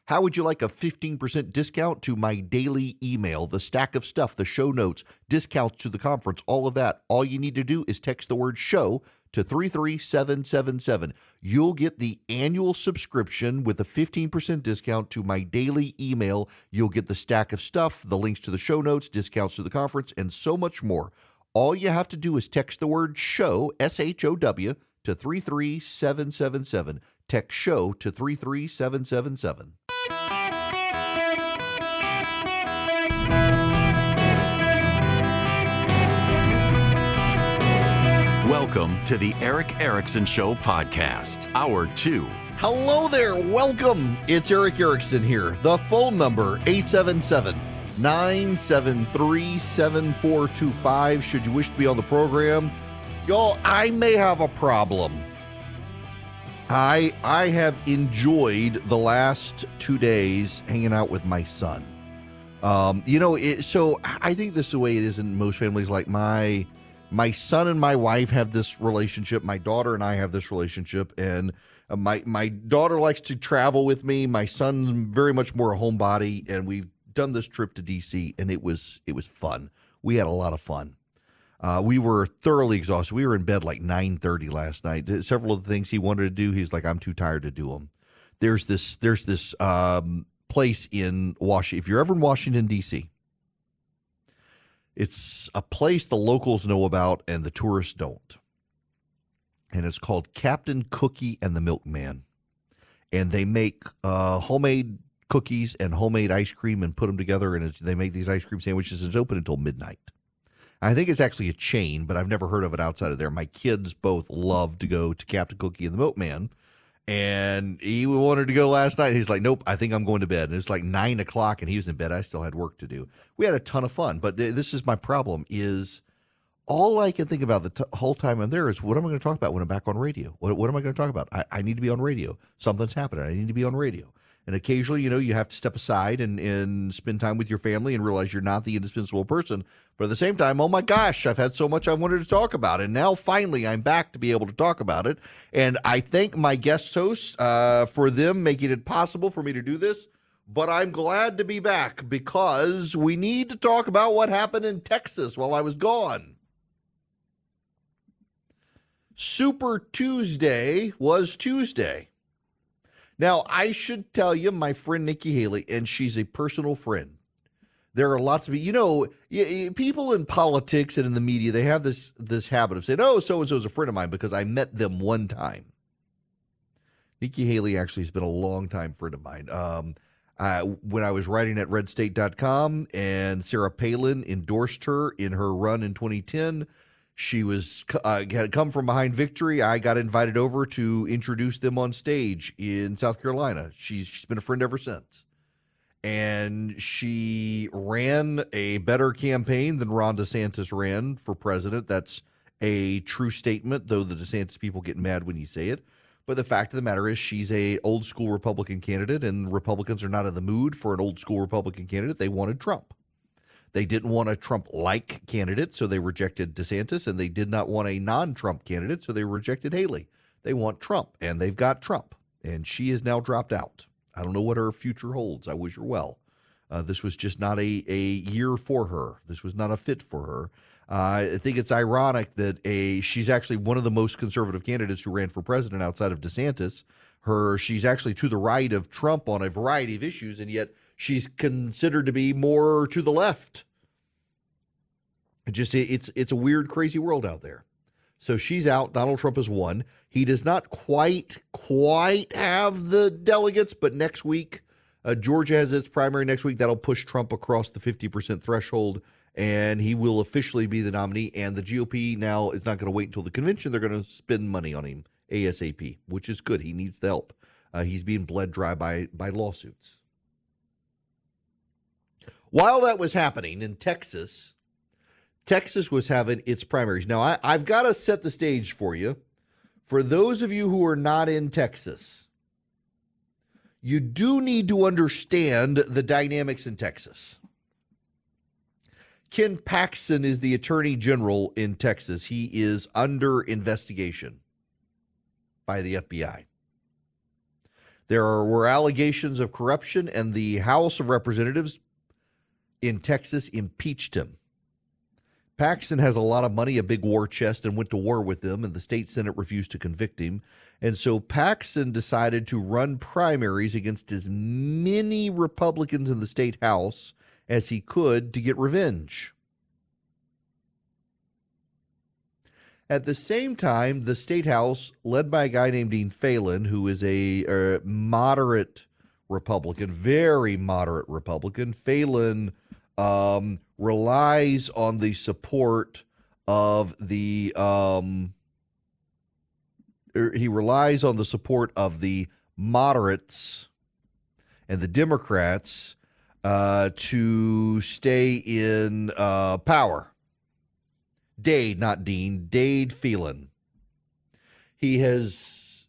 How would you like a 15% discount to my daily email, the stack of stuff, the show notes, discounts to the conference, all of that? All you need to do is text the word show to 33777. You'll get the annual subscription with a 15% discount to my daily email. You'll get the stack of stuff, the links to the show notes, discounts to the conference, and so much more. All you have to do is text the word show, SHOW, to 33777. Text show to 33777. Welcome to the Eric Erickson Show podcast, Hour 2. Hello there. Welcome. It's Eric Erickson here. The phone number, 877-973-7425. Should you wish to be on the program. Y'all, I may have a problem. I have enjoyed the last 2 days hanging out with my son. So I think this is the way it is in most families. Like my son and my wife have this relationship. My daughter and I have this relationship, and my daughter likes to travel with me. My son's very much more a homebody, and we've done this trip to DC, and it was fun. We had a lot of fun. We were thoroughly exhausted. We were in bed like 9:30 last night. Several of the things he wanted to do, he's like, I'm too tired to do them. There's this place in Washington. If you're ever in Washington, D.C., it's a place the locals know about and the tourists don't. And it's called Captain Cookie and the Milkman. And they make homemade cookies and homemade ice cream and put them together. And they make these ice cream sandwiches. It's open until midnight. I think it's actually a chain, but I've never heard of it outside of there. My kids both love to go to Captain Cookie and the Milkman. And he wanted to go last night. He's like, nope, I think I'm going to bed. And it's like 9 o'clock and he was in bed. I still had work to do. We had a ton of fun. But this is my problem is all I can think about the whole time I'm there is what am I going to talk about when I'm back on radio? What am I going to talk about? I need to be on radio. Something's happening. I need to be on radio. And occasionally, you have to step aside and spend time with your family and realize you're not the indispensable person. But at the same time, oh my gosh, I've had so much I wanted to talk about. And now finally I'm back to be able to talk about it. And I thank my guest hosts for them making it possible for me to do this. But I'm glad to be back because we need to talk about what happened in Texas while I was gone. Super Tuesday was Tuesday. Now, I should tell you, my friend Nikki Haley, and she's a personal friend. There are lots of, people in politics and in the media, they have this habit of saying, oh, so-and-so is a friend of mine because I met them one time. Nikki Haley actually has been a long-time friend of mine. When I was writing at redstate.com and Sarah Palin endorsed her in her run in 2010, she had come from behind victory. I got invited over to introduce them on stage in South Carolina. She's been a friend ever since. And she ran a better campaign than Ron DeSantis ran for president. That's a true statement, though the DeSantis people get mad when you say it. But the fact of the matter is she's a old school Republican candidate, and Republicans are not in the mood for an old school Republican candidate. They wanted Trump. They didn't want a Trump-like candidate, so they rejected DeSantis, and they did not want a non-Trump candidate, so they rejected Haley. They want Trump, and they've got Trump, and she is now dropped out. I don't know what her future holds. I wish her well. This was just not a year for her. This was not a fit for her. I think it's ironic that she's actually one of the most conservative candidates who ran for president outside of DeSantis. She's actually to the right of Trump on a variety of issues, and yet she's considered to be more to the left. It's a weird, crazy world out there. So she's out. Donald Trump has won. He does not quite have the delegates, but next week, Georgia has its primary next week. That'll push Trump across the 50% threshold, and he will officially be the nominee. And the GOP now is not going to wait until the convention. They're going to spend money on him ASAP, which is good. He needs the help. He's being bled dry by lawsuits. While that was happening in Texas was having its primaries. Now, I've got to set the stage for you. For those of you who are not in Texas, you do need to understand the dynamics in Texas. Ken Paxton is the attorney general in Texas. He is under investigation by the FBI. There were allegations of corruption, and the House of Representatives in Texas impeached him. Paxton has a lot of money, a big war chest, and went to war with them, and the state Senate refused to convict him. And so Paxton decided to run primaries against as many Republicans in the state House as he could to get revenge. At the same time, the state House, led by a guy named Dean Phelan, who is a moderate Republican, very moderate Republican. Phelan relies on the support of the moderates and the Democrats to stay in power. Dade, not Dean, Dade Phelan. He has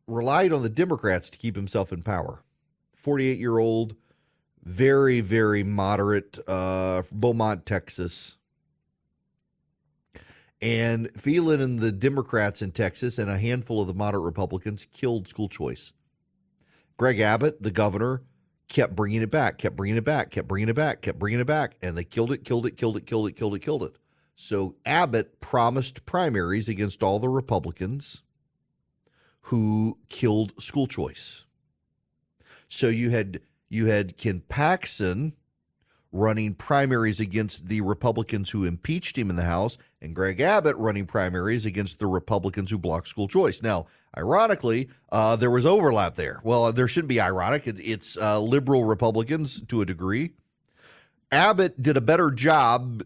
relied on the Democrats to keep himself in power. 48-year-old, very, very moderate, Beaumont, Texas. And Phelan and the Democrats in Texas and a handful of the moderate Republicans killed school choice. Greg Abbott, the governor, kept bringing it back, kept bringing it back, kept bringing it back, kept bringing it back, and they killed it. So Abbott promised primaries against all the Republicans who killed school choice. So you had Ken Paxton running primaries against the Republicans who impeached him in the House, and Greg Abbott running primaries against the Republicans who blocked school choice. Now, ironically, there was overlap there. Well, there shouldn't be ironic. It's liberal Republicans to a degree. Abbott did a better job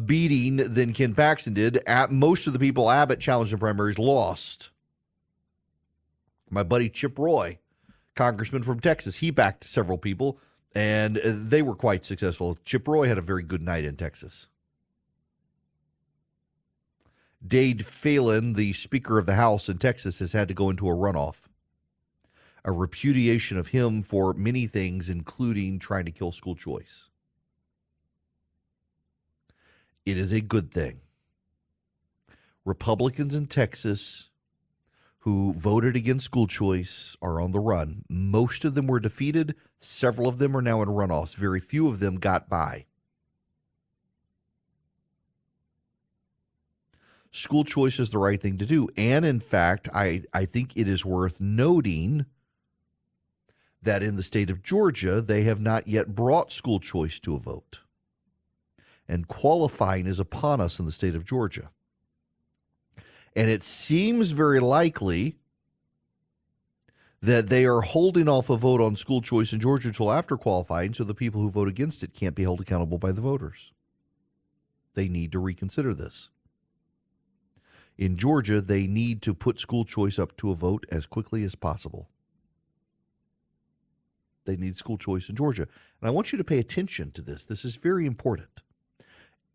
beating than Ken Paxton did. Most of the people Abbott challenged in primaries lost. My buddy Chip Roy, congressman from Texas, he backed several people, and they were quite successful. Chip Roy had a very good night in Texas. Dade Phelan, the Speaker of the House in Texas, has had to go into a runoff. A repudiation of him for many things, including trying to kill school choice. It is a good thing. Republicans in Texas who voted against school choice are on the run. Most of them were defeated. Several of them are now in runoffs. Very few of them got by. School choice is the right thing to do. And in fact, I think it is worth noting that in the state of Georgia, they have not yet brought school choice to a vote. And qualifying is upon us in the state of Georgia. And it seems very likely that they are holding off a vote on school choice in Georgia until after qualifying, so the people who vote against it can't be held accountable by the voters. They need to reconsider this. In Georgia, they need to put school choice up to a vote as quickly as possible. They need school choice in Georgia. And I want you to pay attention to this. This is very important.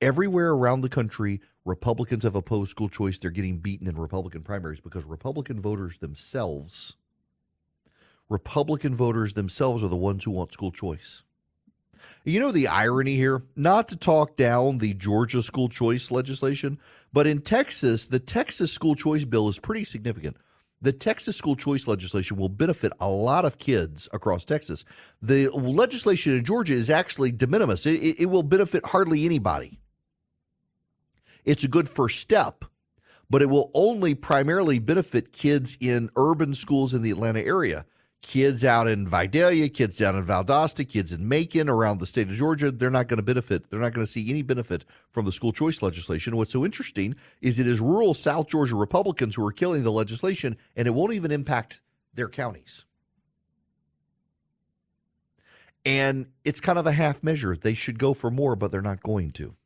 Everywhere around the country, Republicans have opposed school choice. They're getting beaten in Republican primaries because Republican voters themselves are the ones who want school choice. You know the irony here? Not to talk down the Georgia school choice legislation, but in Texas, the Texas school choice bill is pretty significant. The Texas school choice legislation will benefit a lot of kids across Texas. The legislation in Georgia is actually de minimis. It will benefit hardly anybody. It's a good first step, but it will only primarily benefit kids in urban schools in the Atlanta area. Kids out in Vidalia, kids down in Valdosta, kids in Macon, around the state of Georgia, they're not going to benefit. They're not going to see any benefit from the school choice legislation. What's so interesting is it is rural South Georgia Republicans who are killing the legislation, and it won't even impact their counties. And it's kind of a half measure. They should go for more, but they're not going to.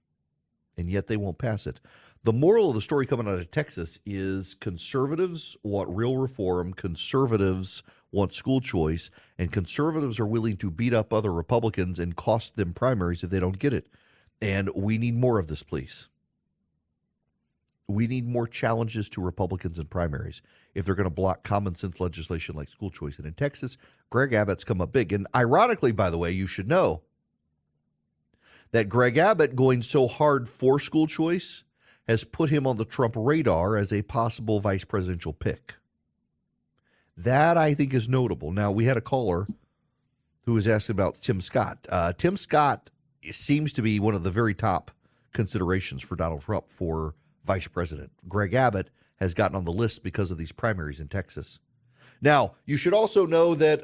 And yet they won't pass it. The moral of the story coming out of Texas is conservatives want real reform, conservatives want school choice, and conservatives are willing to beat up other Republicans and cost them primaries if they don't get it. And we need more of this, please. We need more challenges to Republicans in primaries if they're going to block common sense legislation like school choice. And in Texas, Greg Abbott's come up big. And ironically, by the way, you should know that Greg Abbott going so hard for school choice has put him on the Trump radar as a possible vice presidential pick. That, I think, is notable. Now, we had a caller who was asking about Tim Scott. Tim Scott seems to be one of the very top considerations for Donald Trump for vice president. Greg Abbott has gotten on the list because of these primaries in Texas. Now, you should also know that,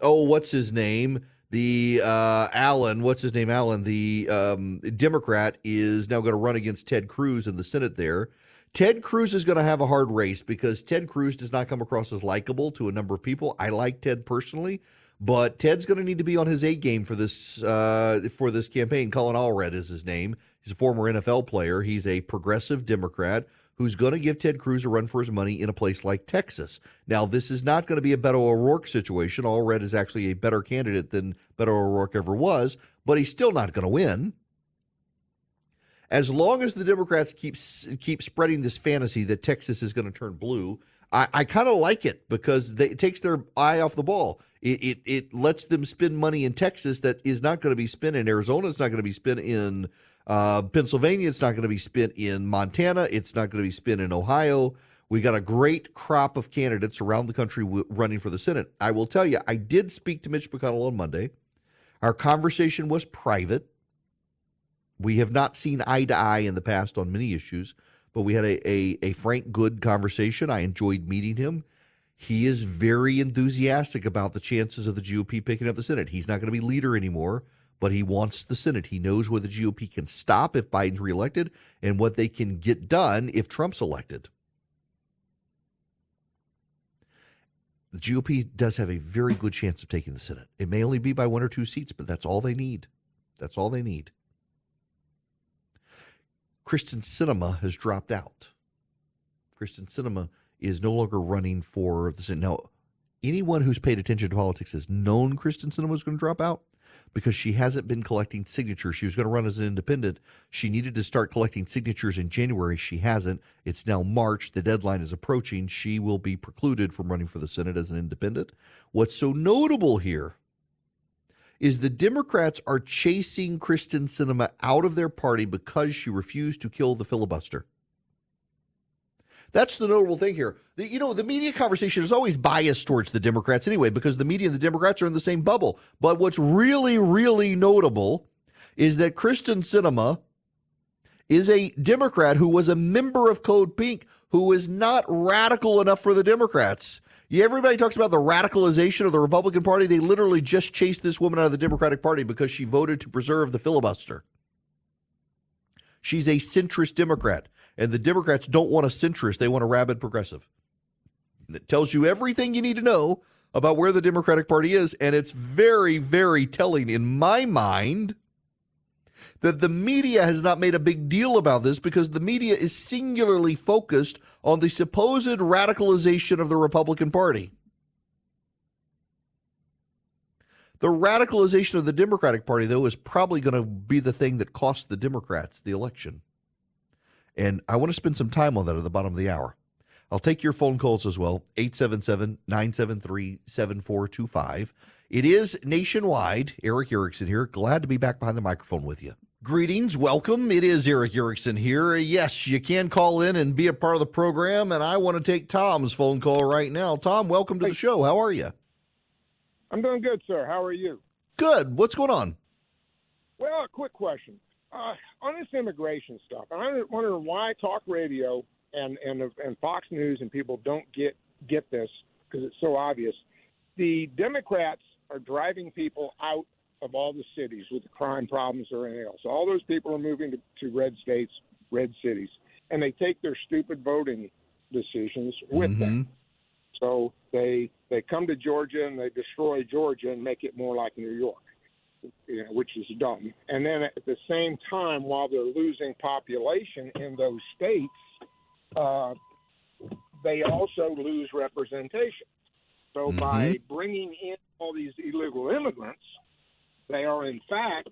what's his name? The Allen, the Democrat, is now going to run against Ted Cruz in the Senate there. Ted Cruz is going to have a hard race because Ted Cruz does not come across as likable to a number of people. I like Ted personally, but Ted's going to need to be on his A game for this campaign. Colin Allred is his name. He's a former NFL player. He's a progressive Democrat who's going to give Ted Cruz a run for his money in a place like Texas. Now, this is not going to be a Beto O'Rourke situation. Allred is actually a better candidate than Beto O'Rourke ever was, but he's still not going to win. As long as the Democrats keep spreading this fantasy that Texas is going to turn blue, I kind of like it because it takes their eye off the ball. It lets them spend money in Texas that is not going to be spent in Arizona. It's not going to be spent in Pennsylvania. It's not going to be spent in Montana. It's not going to be spent in Ohio. We got a great crop of candidates around the country running for the Senate. I will tell you, I did speak to Mitch McConnell on Monday. Our conversation was private. We have not seen eye to eye in the past on many issues, but we had a frank, good conversation. I enjoyed meeting him. He is very enthusiastic about the chances of the GOP picking up the Senate. He's not going to be leader anymore, but he wants the Senate. He knows where the GOP can stop if Biden's reelected and what they can get done if Trump's elected. The GOP does have a very good chance of taking the Senate. It may only be by 1 or 2 seats, but that's all they need. That's all they need. Kristen Sinema has dropped out. Kristen Sinema is no longer running for the Senate. Now, anyone who's paid attention to politics has known Kristen Sinema was going to drop out because she hasn't been collecting signatures. She was going to run as an independent. She needed to start collecting signatures in January. She hasn't. It's now March. The deadline is approaching. She will be precluded from running for the Senate as an independent. What's so notable here is the Democrats are chasing Kristen Sinema out of their party because she refused to kill the filibuster. That's the notable thing here. The media conversation is always biased towards the Democrats anyway, because the media and the Democrats are in the same bubble. But what's really, really notable is that Kristen Sinema is a Democrat who was a member of Code Pink, who is not radical enough for the Democrats. Everybody talks about the radicalization of the Republican Party. They literally just chased this woman out of the Democratic Party because she voted to preserve the filibuster. She's a centrist Democrat, and the Democrats don't want a centrist. They want a rabid progressive. It tells you everything you need to know about where the Democratic Party is, and it's very, very telling in my mind that the media has not made a big deal about this because the media is singularly focused on the supposed radicalization of the Republican Party. The radicalization of the Democratic Party, though, is probably going to be the thing that costs the Democrats the election. And I want to spend some time on that at the bottom of the hour. I'll take your phone calls as well, 877-973-7425. It is nationwide. Eric Erickson here. Glad to be back behind the microphone with you. Greetings. Welcome. It is Eric Erickson here. Yes, you can call in and be a part of the program, and I want to take Tom's phone call right now. Tom, welcome to the show. How are you? I'm doing good, sir. How are you? Good. What's going on? Well, a quick question. On this immigration stuff, I'm wondering why talk radio and Fox News and people don't get this because it's so obvious. The Democrats are driving people out of all the cities with the crime problems or anything else. All those people are moving to red states, red cities, and they take their stupid voting decisions with them. So they come to Georgia and they destroy Georgia and make it more like New York, which is dumb. And then at the same time, while they're losing population in those states, they also lose representation. So by bringing in all these illegal immigrants, they are, in fact,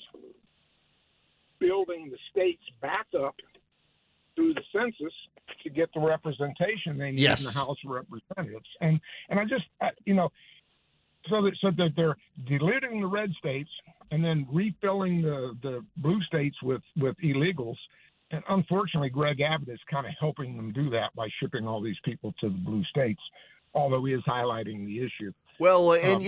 building the states back up through the census to get the representation they need in the House of Representatives. And I just, so that they're diluting the red states and then refilling the blue states with illegals. And unfortunately, Greg Abbott is kind of helping them do that by shipping all these people to the blue states. although he is highlighting the issue. Well, and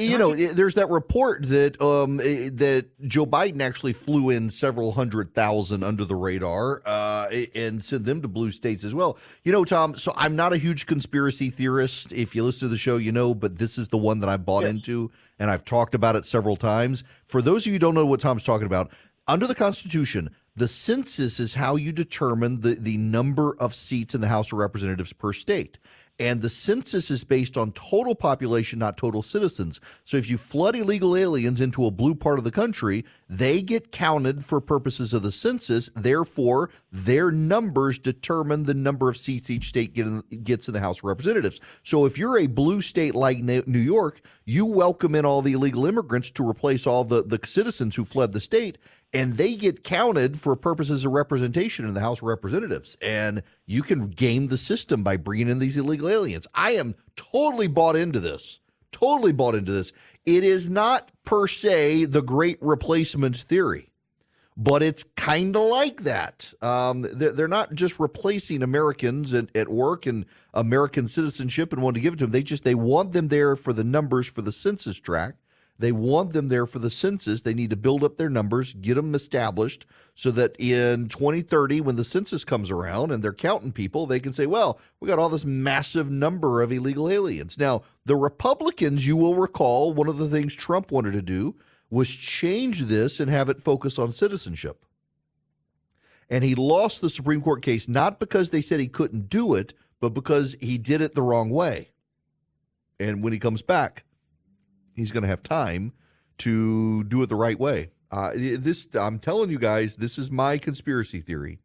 there's that report that that Joe Biden actually flew in several 100,000 under the radar and sent them to blue states as well. Tom, so I'm not a huge conspiracy theorist. If you listen to the show, but this is the one that I bought into, and I've talked about it several times. For those of you who don't know what Tom's talking about, under the Constitution, the census is how you determine the number of seats in the House of Representatives per state. And the census is based on total population, not total citizens. So if you flood illegal aliens into a blue part of the country, they get counted for purposes of the census. Therefore, their numbers determine the number of seats each state gets in the House of Representatives. So if you're a blue state like New York, you welcome in all the illegal immigrants to replace all the citizens who fled the state, and they get counted for purposes of representation in the House of Representatives. And you can game the system by bringing in these illegal aliens. I am totally bought into this. Totally bought into this. It is not per se the great replacement theory, but it's kind of like that. They're not just replacing Americans at work and American citizenship and want to give it to them. They want them there for the numbers for the census tract. They want them there for the census. They need to build up their numbers, get them established so that in 2030, when the census comes around and they're counting people, they can say, well, we got all this massive number of illegal aliens. Now, the Republicans, you will recall, one of the things Trump wanted to do was change this and have it focus on citizenship. And he lost the Supreme Court case, not because they said he couldn't do it, but because he did it the wrong way. And when he comes back, he's going to have time to do it the right way. I'm telling you guys, this is my conspiracy theory.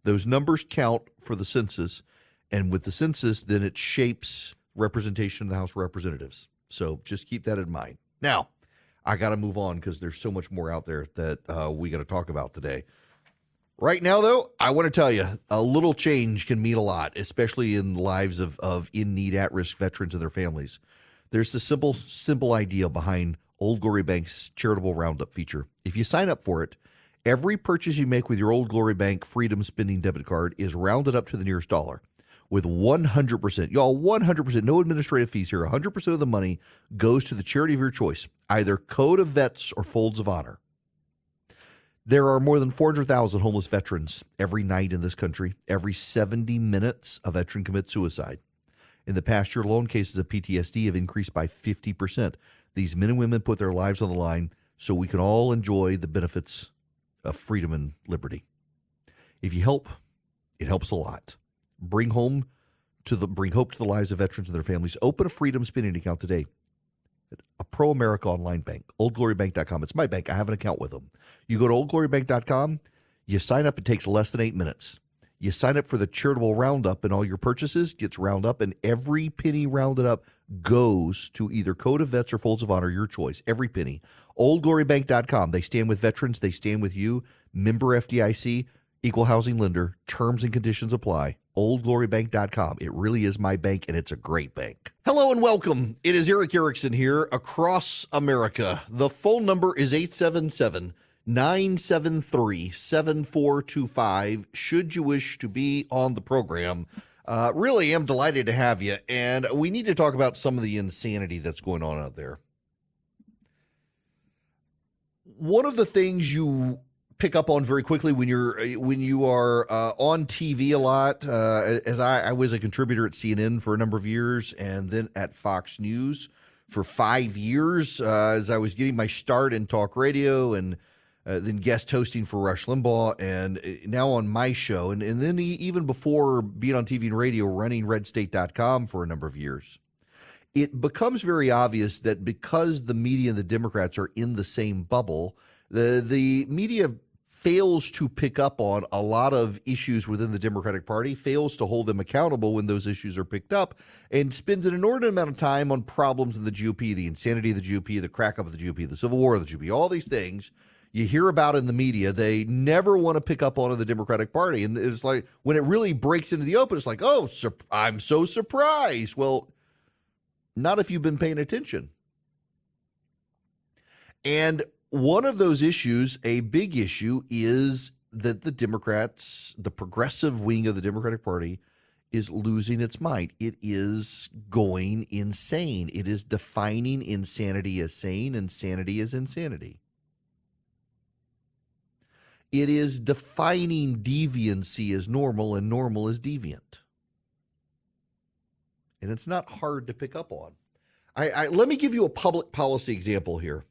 Those numbers count for the census, and with the census, then it shapes representation in the House of Representatives. So just keep that in mind. Now, I got to move on because there's so much more out there that we got to talk about today. Right now, though, I want to tell you, a little change can mean a lot, especially in the lives of in-need, at-risk veterans and their families. There's the simple idea behind Old Glory Bank's Charitable Roundup feature. If you sign up for it, every purchase you make with your Old Glory Bank Freedom Spending Debit Card is rounded up to the nearest dollar with 100%. Y'all, 100%, no administrative fees here. 100% of the money goes to the charity of your choice, either Code of Vets or Folds of Honor. There are more than 400,000 homeless veterans every night in this country. Every 70 minutes, a veteran commits suicide. In the past year alone, cases of PTSD have increased by 50%. These men and women put their lives on the line so we can all enjoy the benefits of freedom and liberty. If you help, it helps a lot. Bring hope to the lives of veterans and their families. Open a Freedom Spending account today at a Pro-America online bank, oldglorybank.com. It's my bank. I have an account with them. You go to oldglorybank.com, you sign up. It takes less than 8 minutes. You sign up for the charitable roundup, and all your purchases gets rounded up, and every penny rounded up goes to either Code of Vets or Folds of Honor, your choice. Every penny. Oldglorybank.com. They stand with veterans. They stand with you. Member FDIC, equal housing lender. Terms and conditions apply. Oldglorybank.com. It really is my bank, and it's a great bank. Hello and welcome. It is Eric Erickson here across America. The phone number is 877-973-7425 should you wish to be on the program. Really am delighted to have you, and we need to talk about some of the insanity that's going on out there. One of the things you pick up on very quickly when you are on TV a lot, as I was a contributor at CNN for a number of years and then at Fox News for 5 years as I was getting my start in talk radio and then guest hosting for Rush Limbaugh, and now on my show, and then even before being on TV and radio, running redstate.com for a number of years. It becomes very obvious that because the media and the Democrats are in the same bubble, the media fails to pick up on a lot of issues within the Democratic Party, fails to hold them accountable when those issues are picked up, and spends an inordinate amount of time on problems of the GOP, the insanity of the GOP, the crack up of the GOP, the civil war of the GOP, all these things you hear about in the media. They never want to pick up on in the Democratic Party. And it's like when it really breaks into the open, it's like, oh, I'm so surprised. Well, not if you've been paying attention. And one of those issues, a big issue, is that the Democrats, the progressive wing of the Democratic Party, is losing its mind. It is going insane. It is defining insanity as sane and sanity as insanity. It is defining deviancy as normal and normal as deviant. And it's not hard to pick up on. Let me give you a public policy example here.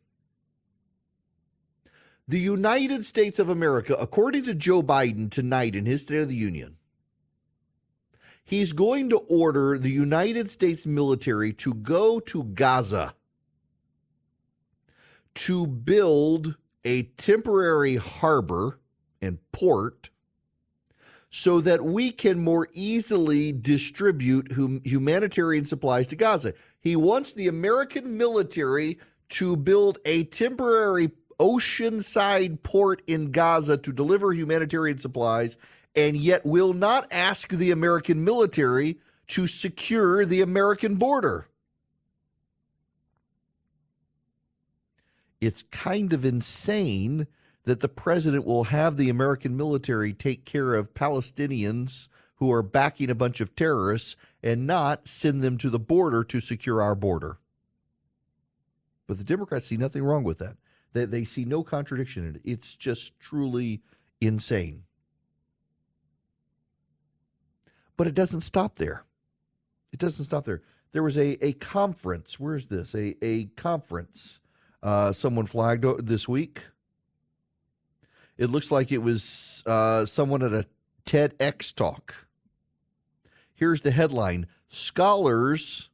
The United States of America, according to Joe Biden tonight in his State of the Union, he's going to order the United States military to go to Gaza to build a temporary harbor and port so that we can more easily distribute humanitarian supplies to Gaza. He wants the American military to build a temporary oceanside port in Gaza to deliver humanitarian supplies, and yet will not ask the American military to secure the American border. It's kind of insane that the president will have the American military take care of Palestinians who are backing a bunch of terrorists and not send them to the border to secure our border. But the Democrats see nothing wrong with that. They see no contradiction in it. It's just truly insane. But it doesn't stop there. It doesn't stop there. There was a conference. Where's this? A conference someone flagged this week. It looks like it was someone at a TEDx talk. Here's the headline. Scholars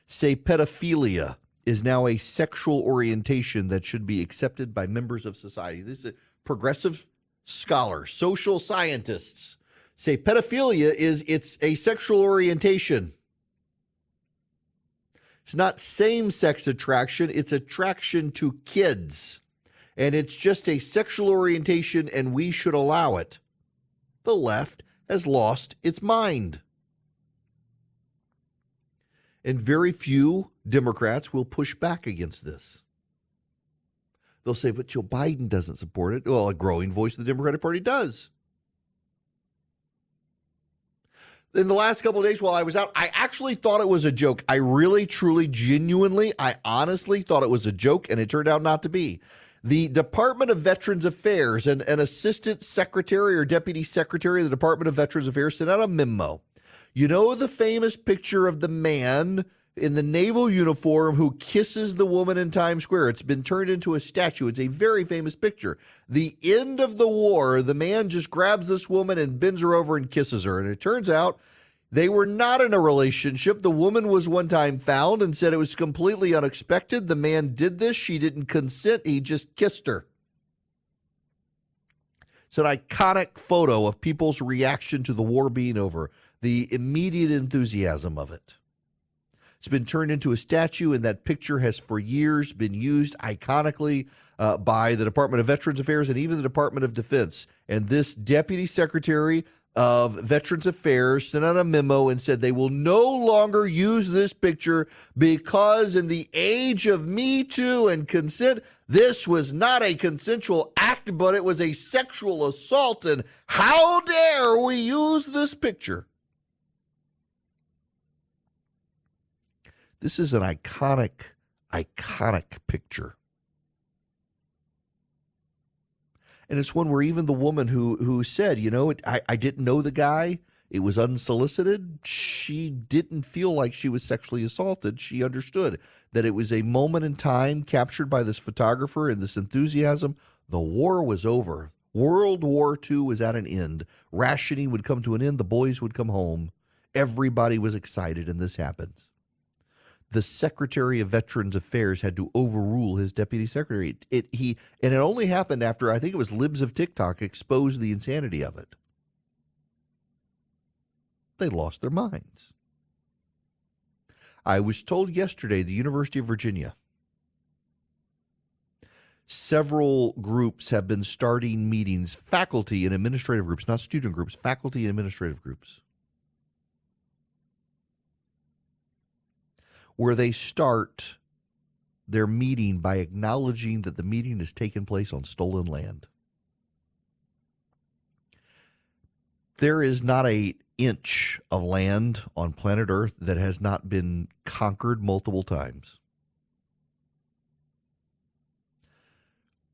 say pedophilia is now a sexual orientation that should be accepted by members of society. This is progressive scholars, social scientists say pedophilia it's a sexual orientation. It's not same-sex attraction, it's attraction to kids. And it's just a sexual orientation and we should allow it. The left has lost its mind. And very few Democrats will push back against this. They'll say, but Joe Biden doesn't support it. Well, a growing voice of the Democratic Party does. In the last couple of days while I was out, I actually thought it was a joke. I really, truly, genuinely, I honestly thought it was a joke, and it turned out not to be. The Department of Veterans Affairs, an assistant secretary or deputy secretary of the Department of Veterans Affairs sent out a memo. You know the famous picture of the man in the naval uniform who kisses the woman in Times Square? It's been turned into a statue. It's a very famous picture. The end of the war, the man just grabs this woman and bends her over and kisses her. And it turns out they were not in a relationship. The woman was one time found and said it was completely unexpected. The man did this. She didn't consent. He just kissed her. It's an iconic photo of people's reaction to the war being over, the immediate enthusiasm of it. It's been turned into a statue, and that picture has for years been used iconically by the Department of Veterans Affairs and even the Department of Defense. And this Deputy Secretary of Veterans Affairs sent out a memo and said they will no longer use this picture because in the age of Me Too and consent, this was not a consensual act, but it was a sexual assault. And how dare we use this picture? This is an iconic picture. And it's one where even the woman who said, you know, I didn't know the guy. It was unsolicited. She didn't feel like she was sexually assaulted. She understood that it was a moment in time captured by this photographer and this enthusiasm. The war was over. World War II was at an end. Rationing would come to an end. The boys would come home. Everybody was excited, and this happens. The Secretary of Veterans Affairs had to overrule his deputy secretary. And it only happened after, I think it was Libs of TikTok exposed the insanity of it. They lost their minds. I was told yesterday, the University of Virginia, several groups have been starting meetings, faculty and administrative groups, not student groups, faculty and administrative groups, where they start their meeting by acknowledging that the meeting has taken place on stolen land. There is not an inch of land on planet Earth that has not been conquered multiple times.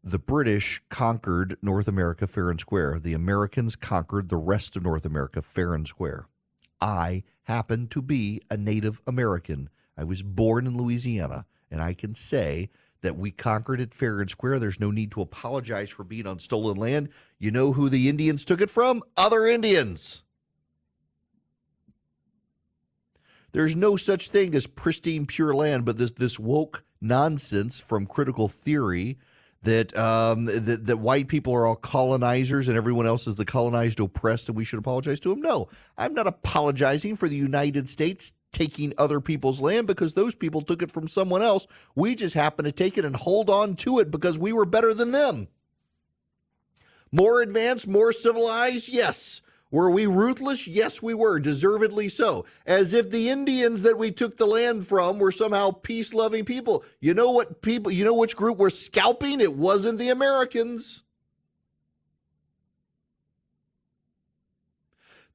The British conquered North America fair and square. The Americans conquered the rest of North America fair and square. I happen to be a Native American. I was born in Louisiana, and I can say that we conquered it fair and square. There's no need to apologize for being on stolen land. You know who the Indians took it from? Other Indians. There's no such thing as pristine, pure land, but this woke nonsense from critical theory that that white people are all colonizers and everyone else is the colonized oppressed and we should apologize to them. No, I'm not apologizing for the United States taking other people's land because those people took it from someone else. We just happen to take it and hold on to it because we were better than them. More advanced, more civilized? Yes. Were we ruthless? Yes, we were, deservedly so. As if the Indians that we took the land from were somehow peace-loving people. You know which group were scalping? It wasn't the Americans.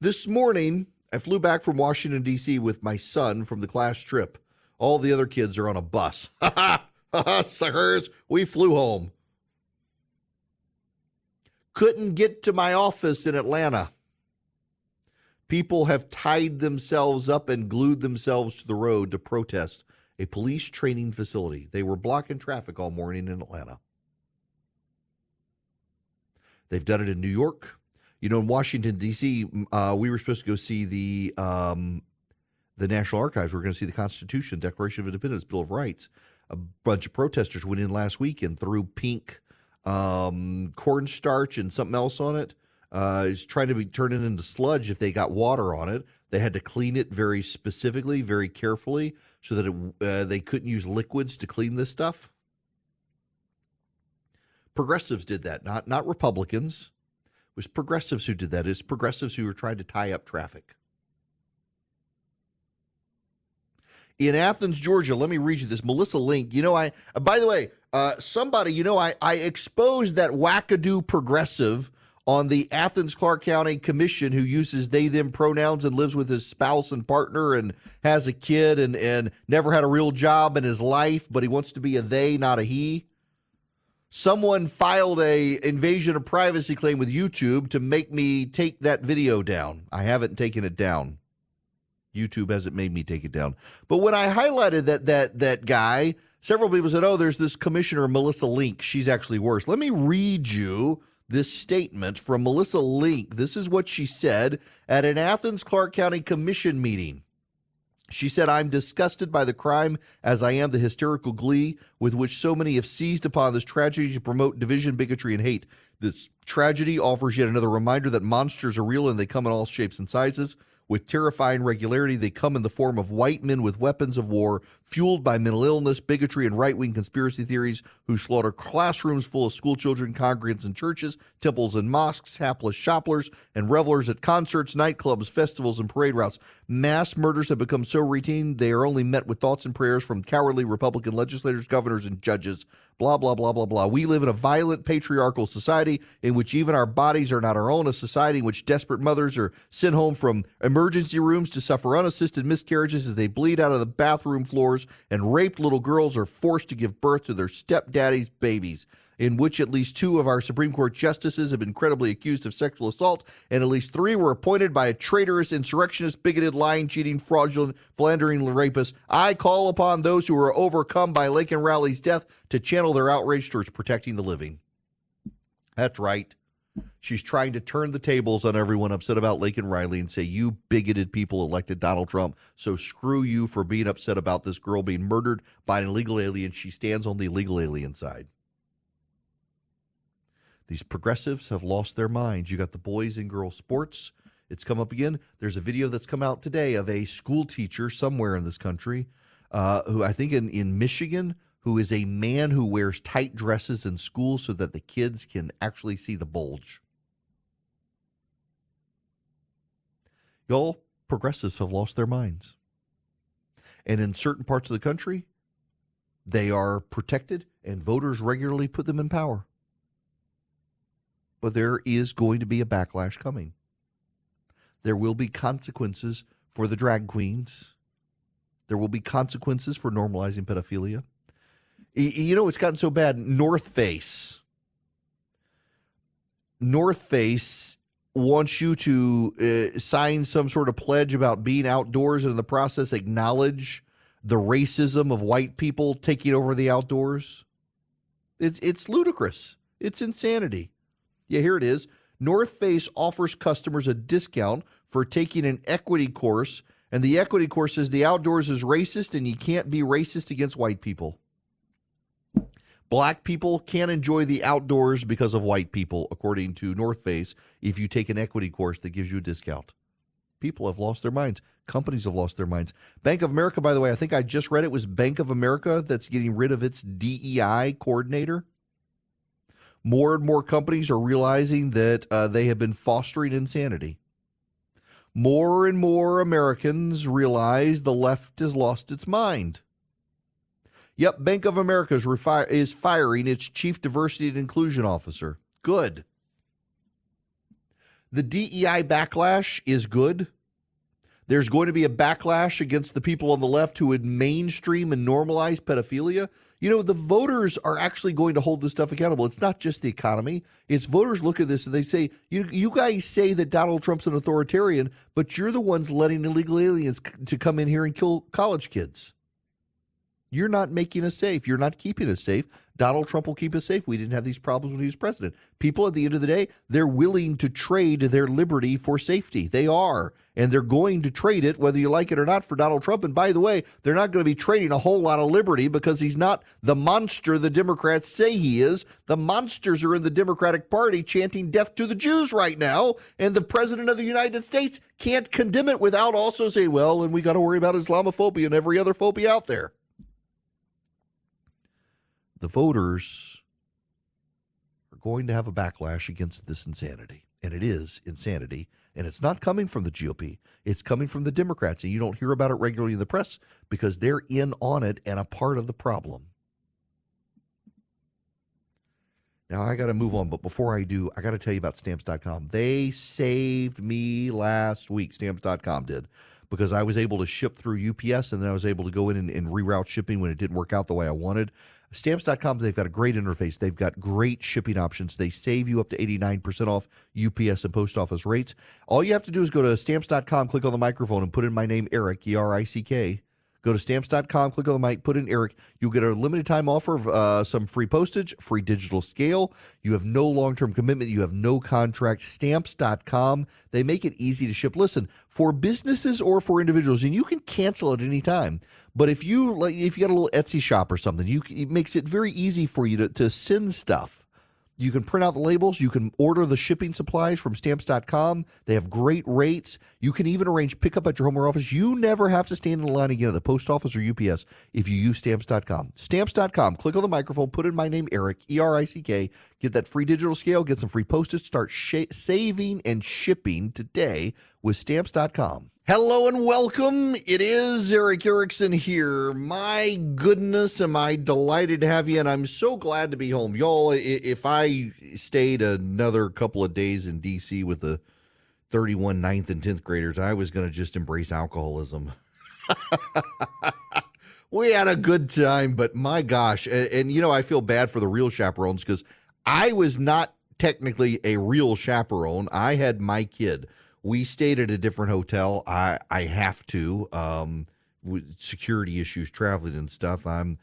This morning, I flew back from Washington, D.C. with my son from the class trip. All the other kids are on a bus. Ha ha, suckers, we flew home. Couldn't get to my office in Atlanta. People have tied themselves up and glued themselves to the road to protest a police training facility. They were blocking traffic all morning in Atlanta. They've done it in New York. You know, in Washington, D.C., we were supposed to go see the National Archives. We were going to see the Constitution, Declaration of Independence, Bill of Rights. A bunch of protesters went in last week and threw pink cornstarch and something else on it. Is trying to turn it into sludge if they got water on it. They had to clean it very specifically, very carefully, so that they couldn't use liquids to clean this stuff. Progressives did that, not Republicans. It was progressives who did that. It's progressives who were trying to tie up traffic. In Athens, Georgia, let me read you this. Melissa Link, by the way, I exposed that wackadoo progressive on the Athens Clarke County Commission who uses they, them pronouns and lives with his spouse and partner and has a kid and never had a real job in his life, but he wants to be a they, not a he. Someone filed a invasion of privacy claim with YouTube to make me take that video down. I haven't taken it down. YouTube hasn't made me take it down. But when I highlighted that guy, several people said, oh, there's this commissioner, Melissa Link. She's actually worse. Let me read you this statement from Melissa Link. This is what she said at an Athens Clarke County Commission meeting. She said, I'm disgusted by the crime as I am the hysterical glee with which so many have seized upon this tragedy to promote division, bigotry, and hate. This tragedy offers yet another reminder that monsters are real and they come in all shapes and sizes. With terrifying regularity, they come in the form of white men with weapons of war, fueled by mental illness, bigotry, and right-wing conspiracy theories who slaughter classrooms full of schoolchildren, congregants in churches, temples and mosques, hapless shoppers, and revelers at concerts, nightclubs, festivals, and parade routes. Mass murders have become so routine, they are only met with thoughts and prayers from cowardly Republican legislators, governors, and judges. Blah, blah, blah, blah, blah. We live in a violent patriarchal society in which even our bodies are not our own, a society in which desperate mothers are sent home from emergency rooms to suffer unassisted miscarriages as they bleed out of the bathroom floors, and raped little girls are forced to give birth to their stepdaddy's babies, in which at least 2 of our Supreme Court justices have been credibly accused of sexual assault, and at least 3 were appointed by a traitorous, insurrectionist, bigoted, lying, cheating, fraudulent, philandering rapist. I call upon those who are overcome by Laken Riley's death to channel their outrage towards protecting the living. That's right. She's trying to turn the tables on everyone upset about Laken Riley and say, you bigoted people elected Donald Trump, so screw you for being upset about this girl being murdered by an illegal alien. She stands on the illegal alien side. These progressives have lost their minds. You got the boys and girls sports. It's come up again. There's a video that's come out today of a school teacher somewhere in this country who I think in Michigan, who is a man who wears tight dresses in school so that the kids can actually see the bulge. Y'all, progressives have lost their minds. And in certain parts of the country, they are protected and voters regularly put them in power. But there is going to be a backlash coming. There will be consequences for the drag queens. There will be consequences for normalizing pedophilia. You know, it's gotten so bad. North Face wants you to sign some sort of pledge about being outdoors and in the process acknowledge the racism of white people taking over the outdoors. It's ludicrous. It's insanity. Yeah, here it is. North Face offers customers a discount for taking an equity course, and the equity course says the outdoors is racist and you can't be racist against white people. Black people can't enjoy the outdoors because of white people, according to North Face, if you take an equity course that gives you a discount. People have lost their minds. Companies have lost their minds. Bank of America, by the way, I think I just read it was Bank of America that's getting rid of its DEI coordinator. More and more companies are realizing that they have been fostering insanity. More and more Americans realize the left has lost its mind. Yep, Bank of America is firing its chief diversity and inclusion officer. Good. The DEI backlash is good. There's going to be a backlash against the people on the left who would mainstream and normalize pedophilia. You know, the voters are actually going to hold this stuff accountable. It's not just the economy. It's voters look at this and they say, you guys say that Donald Trump's an authoritarian, but you're the ones letting illegal aliens to come in here and kill college kids. You're not making us safe. You're not keeping us safe. Donald Trump will keep us safe. We didn't have these problems when he was president. People, at the end of the day, they're willing to trade their liberty for safety. They are. And they're going to trade it, whether you like it or not, for Donald Trump. And by the way, they're not going to be trading a whole lot of liberty because he's not the monster the Democrats say he is. The monsters are in the Democratic Party chanting death to the Jews right now. And the president of the United States can't condemn it without also saying, well, and we got to worry about Islamophobia and every other phobia out there. The voters are going to have a backlash against this insanity. And it is insanity. And it's not coming from the GOP. It's coming from the Democrats. And you don't hear about it regularly in the press because they're in on it and a part of the problem. Now, I got to move on. But before I do, I got to tell you about Stamps.com. They saved me last week. Stamps.com did. Because I was able to ship through UPS and then I was able to go in and reroute shipping when it didn't work out the way I wanted. Stamps.com, they've got a great interface. They've got great shipping options. They save you up to 89% off UPS and post office rates. All you have to do is go to Stamps.com, click on the microphone, and put in my name, Eric, E-R-I-C-K. Go to Stamps.com, click on the mic, put in Eric. You'll get a limited time offer of some free postage, free digital scale. You have no long-term commitment. You have no contract. Stamps.com, they make it easy to ship. Listen, for businesses or for individuals, and you can cancel at any time. But if you got a little Etsy shop or something, it makes it very easy for you to send stuff. You can print out the labels. You can order the shipping supplies from Stamps.com. They have great rates. You can even arrange pickup at your home or office. You never have to stand in line again at the post office or UPS if you use Stamps.com. Stamps.com. Click on the microphone. Put in my name, Eric, E-R-I-C-K. Get that free digital scale. Get some free postage. Start saving and shipping today with Stamps.com. Hello and welcome. It is Eric Erickson here. My goodness, am I delighted to have you, and I'm so glad to be home. Y'all, if I stayed another couple of days in D.C. with the 31 9th and 10th graders, I was going to just embrace alcoholism. We had a good time, but my gosh, and you know, I feel bad for the real chaperones because I was not technically a real chaperone. I had my kid. We stayed at a different hotel. I have to, with security issues, traveling and stuff. My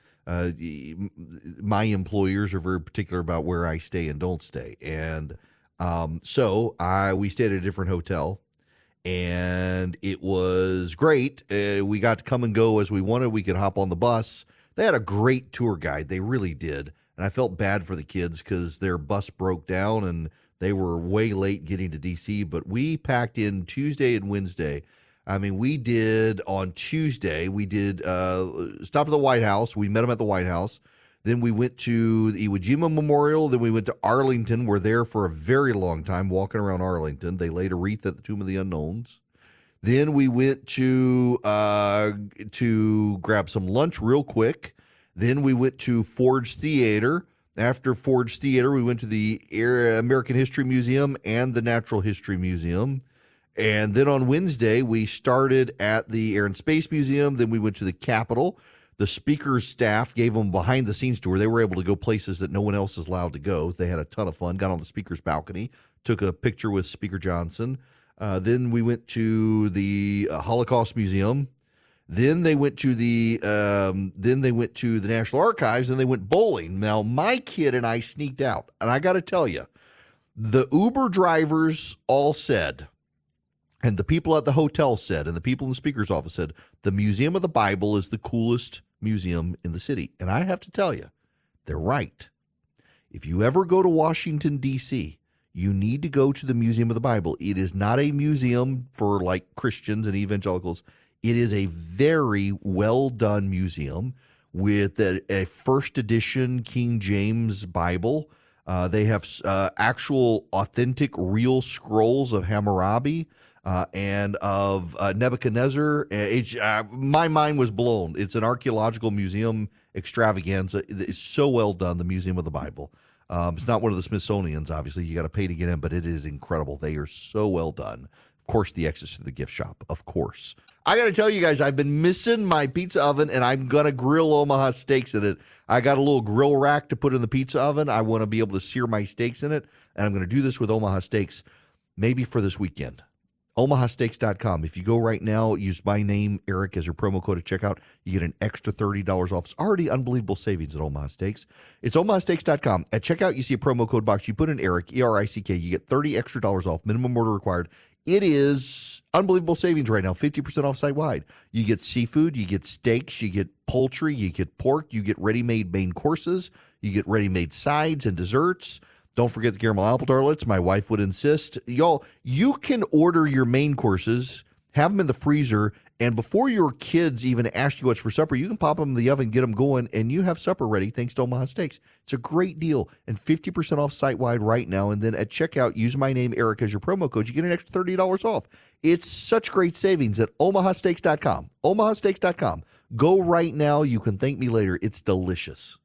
employers are very particular about where I stay and don't stay. And so we stayed at a different hotel, and it was great. We got to come and go as we wanted. We could hop on the bus. They had a great tour guide. They really did. And I felt bad for the kids because their bus broke down and they were way late getting to D.C., but we packed in Tuesday and Wednesday. I mean, we did on Tuesday, we did stop at the White House. We met them at the White House. Then we went to the Iwo Jima Memorial. Then we went to Arlington. We're there for a very long time, walking around Arlington. They laid a wreath at the Tomb of the Unknowns. Then we went to grab some lunch real quick. Then we went to Ford's Theater. After Ford's Theater, we went to the American History Museum and the Natural History Museum. And then on Wednesday, we started at the Air and Space Museum. Then we went to the Capitol. The speakers staff gave them behind-the-scenes tour. They were able to go places that no one else is allowed to go. They had a ton of fun. Got on the speaker's balcony, took a picture with Speaker Johnson. Then we went to the Holocaust Museum. Then they went to the National Archives, and they went bowling. Now, my kid and I sneaked out, and I got to tell you, the Uber drivers all said, and the people at the hotel said, and the people in the speaker's office said, the Museum of the Bible is the coolest museum in the city. And I have to tell you, they're right. If you ever go to Washington, D.C., you need to go to the Museum of the Bible. It is not a museum for like Christians and evangelicals. It is a very well-done museum with a first edition King James Bible. They have actual authentic real scrolls of Hammurabi and of Nebuchadnezzar. My mind was blown. It's an archaeological museum extravaganza. It's so well done, the Museum of the Bible. It's not one of the Smithsonian's, obviously. You got to pay to get in, but it is incredible. They are so well done. Of course, the access to the gift shop, of course. I got to tell you guys, I've been missing my pizza oven, and I'm going to grill Omaha steaks in it. I got a little grill rack to put in the pizza oven. I want to be able to sear my steaks in it, and I'm going to do this with Omaha Steaks maybe for this weekend. OmahaSteaks.com. If you go right now, use my name, Eric, as your promo code at checkout, you get an extra $30 off. It's already unbelievable savings at Omaha Steaks. It's OmahaSteaks.com. At checkout, you see a promo code box. You put in Eric, E-R-I-C-K. You get $30 extra off. Minimum order required. It is unbelievable savings right now, 50% off site-wide. You get seafood, you get steaks, you get poultry, you get pork, you get ready-made main courses, you get ready-made sides and desserts. Don't forget the caramel apple tartlets. My wife would insist. Y'all, you can order your main courses, have them in the freezer, and before your kids even ask you what's for supper, you can pop them in the oven, get them going, and you have supper ready thanks to Omaha Steaks. It's a great deal, and 50% off site-wide right now. And then at checkout, use my name, Eric, as your promo code. You get an extra $30 off. It's such great savings at OmahaSteaks.com. OmahaSteaks.com. Go right now. You can thank me later. It's delicious.